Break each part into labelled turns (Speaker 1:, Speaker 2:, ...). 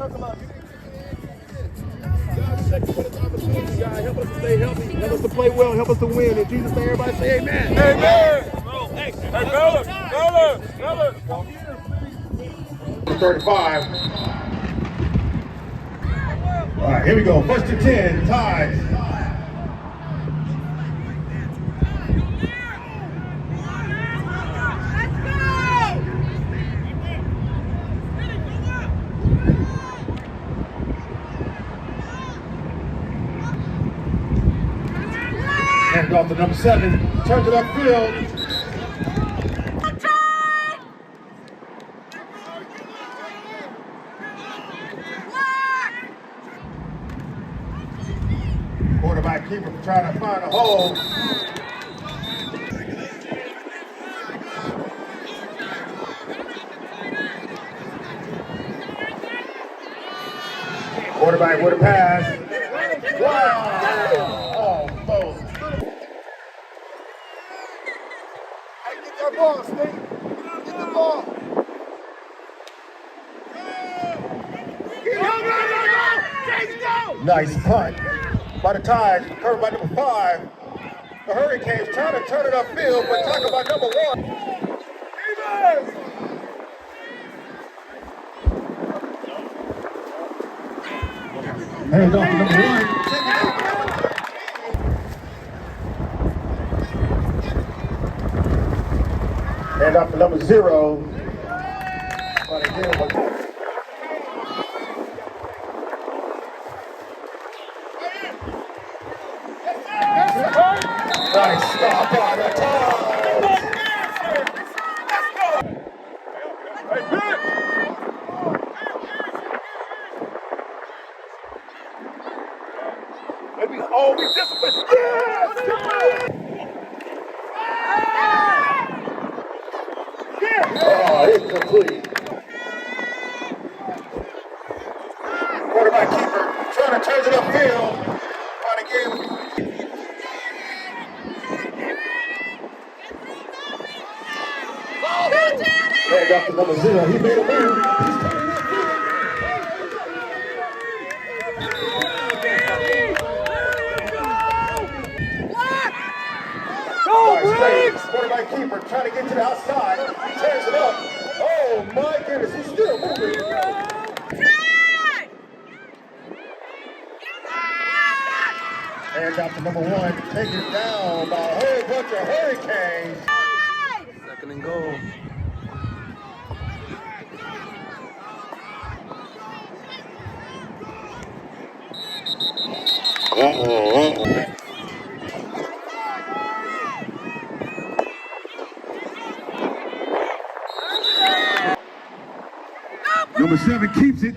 Speaker 1: Thank you for this opportunity, God. Help us to stay healthy. Help us to play well. Help us to win. In Jesus' name, everybody say amen.
Speaker 2: Amen. Hey, fellas.
Speaker 1: 35. All right, here we go. First and 10, ties. Hand off to number 7. Turns it upfield. Quarterback keeper trying to find a hole. Quarterback with a pass. Wow! Almost. Hey, get that ball, Steve. Get the ball. Nice punt by the Tide, covered by number 5. The Hurricanes trying to turn it upfield, but talk about number 1. Hands off to number 1. Hand off to number 0. Nice stop by the Tide. We always disciplined. Oh, incomplete. Quarterback keeper trying to turn it upfield. Trying to get him. Hand off to number 0. He made a move. Quarterback keeper trying to get to the outside. He turns it up. Oh my goodness, he's still moving. Hands out to number 1. Taken down by a whole bunch of Hurricanes.
Speaker 2: Second and goal.
Speaker 1: Number 7 keeps it.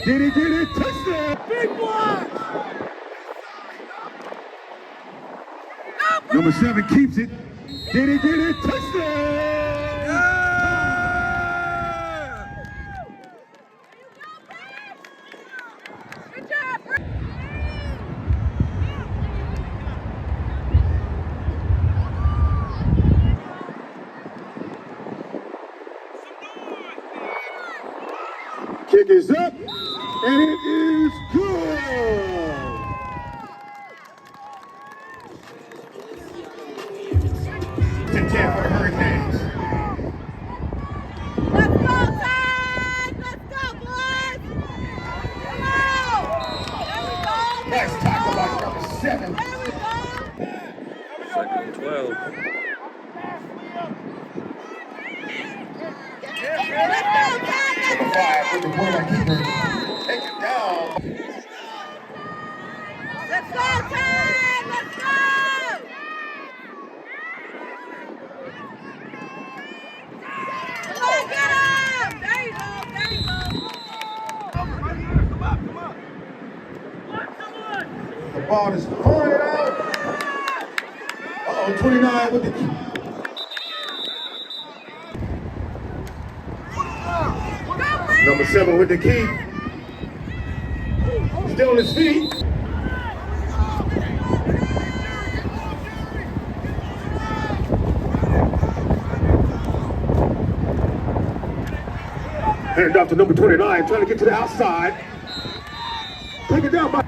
Speaker 1: Did it, touchdown! Big block! Number 7 keeps it. Did it, touchdown!
Speaker 3: Good job, Brett.
Speaker 1: Kick is up, and it is good. 10-10 for the Hurricanes.
Speaker 3: Let's go, Tide! Let's go, boys! Come on! There we go!
Speaker 1: Nice tackle by number 7.
Speaker 3: There we go!
Speaker 2: Second and 12.
Speaker 3: Let's go, Tide!
Speaker 1: Number 5 with the quarterback keeper. Take it down.
Speaker 3: Let's go, Tide! Let's go! Come on, get him! There you go, there you go.
Speaker 1: The ball is pointed out. Uh-oh, 29 with the keeper. Number 7 with the key. Still on his feet. Hand off to number 29, trying to get to the outside. Take it down by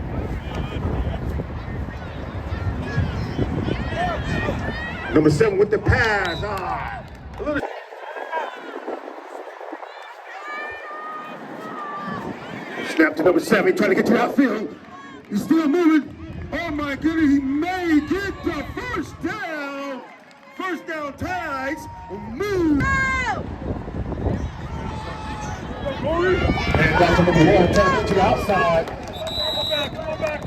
Speaker 1: number 7 with the pass. A little. Snap to number 7, trying to get to the outfield. He's still moving. Oh my goodness, he may get the first down. First down Tides. Move. And that's number 1, trying to get to the outside.
Speaker 2: Come back.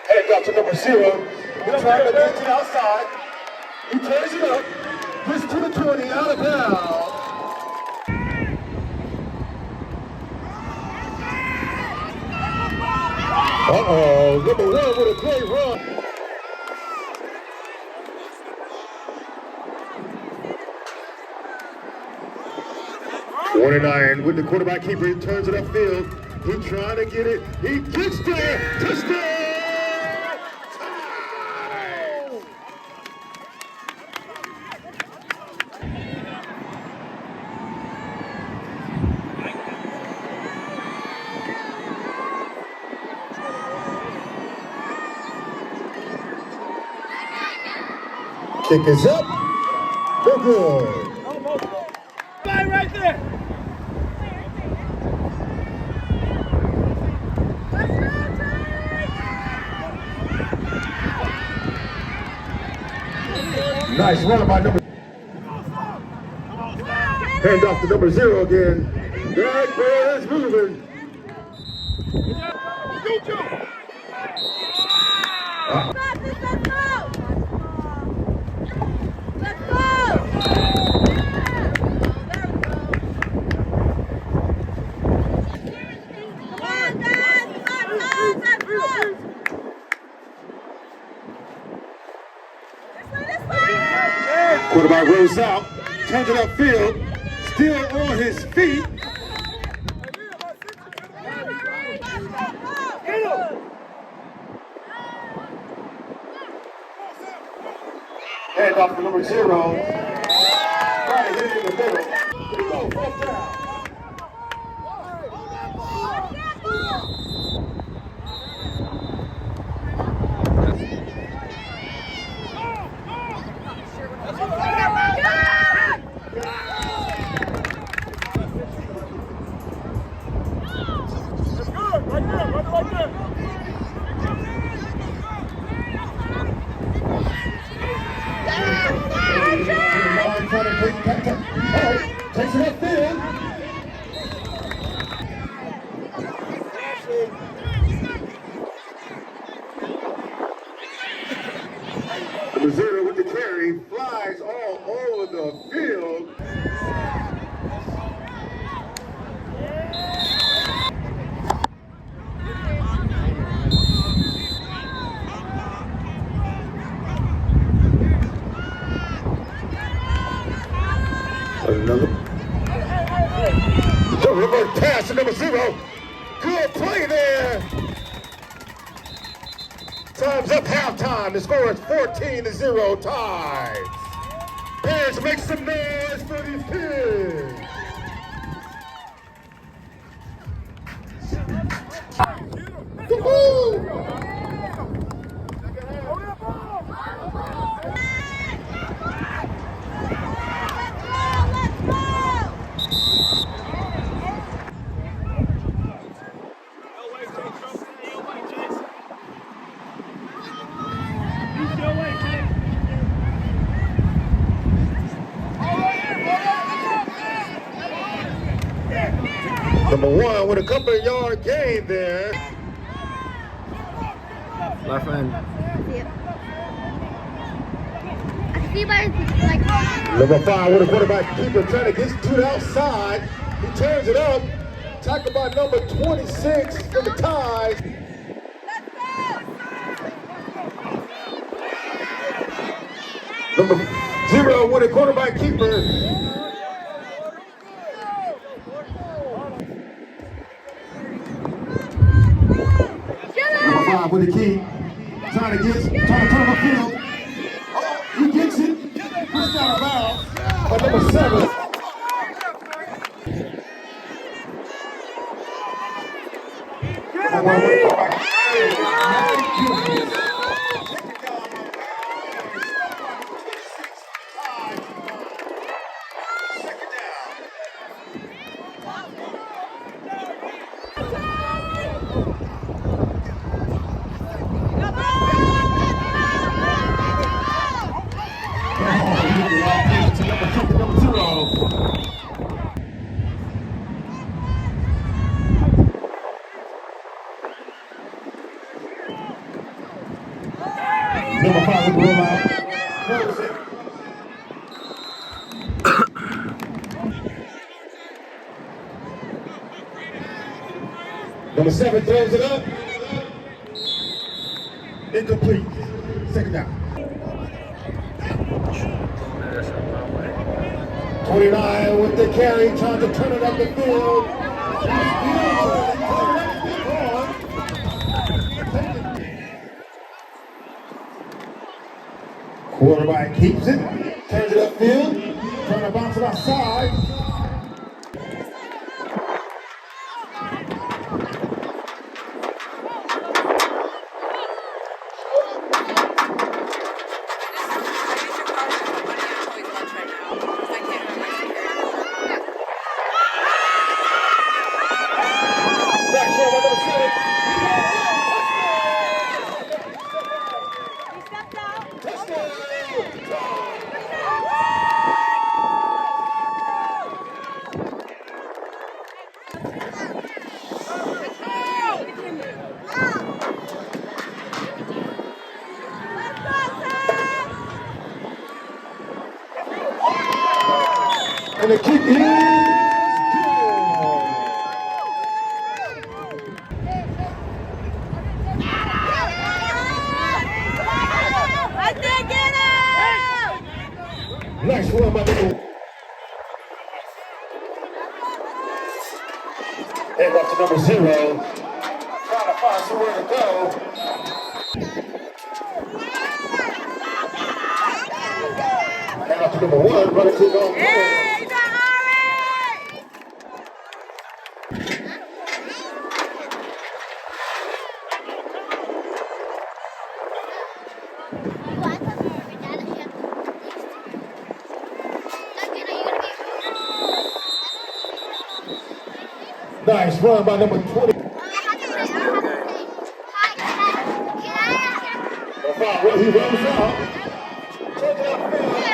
Speaker 1: Hand off to number 0. He's trying to get to the outside. He turns it up. Gets to the 20, out of bounds. Uh-oh, number 1 with a great run. 29 with the quarterback keeper, he turns it upfield. He's trying to get it. He gets there. Touchdown! Tie! Kick is up. They're good.
Speaker 2: Right there.
Speaker 1: Nice run by number. Hand off to number 0 again. That ball is moving. Quarterback rolls out, turns it upfield, still on his feet. Hand off to number 0. Trying to hit it in the middle. Here we go, 4th down. Takes it upfield. Number 0 with the carry, flies all over the field. Another. The reverse pass to number 0. Good play there. Time's up, halftime. The score is 14-0 Tides. Parents, make some noise for these kids. Woo-hoo! Number 1 with a couple of yard gain there.
Speaker 2: Left end.
Speaker 1: Number 5 with a quarterback keeper trying to get to the outside. He turns it up. Tackled by number 26 for the Tides. Number 0 with a quarterback keeper. Number 5 with the key. Trying to turn the field. Oh, he gets it. Pushed out of bounds. But number 7. Number 5 with the roll out. Number 7 throws it up. Incomplete. Second down. 29 with the carry, trying to turn it up the field. Quarterback keeps it, turns it upfield, trying to bounce it outside. And the kick is good. Nice one by the head up to number 0. Trying to find somewhere to go. Head up to number 1, running to go. Nice run by number 20. Well, he runs out. Take it upfield.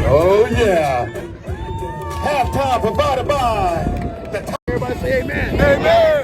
Speaker 1: Oh yeah. Halftime provided by the time. Everybody say amen. Amen.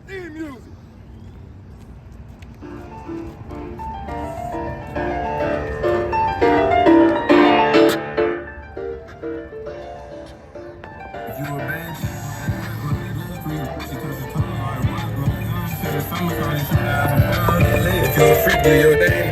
Speaker 2: Theme music.
Speaker 4: You a bad chick, she took the time, I was going. She said, summertime, you should have a fun. If you a freak, do your thing.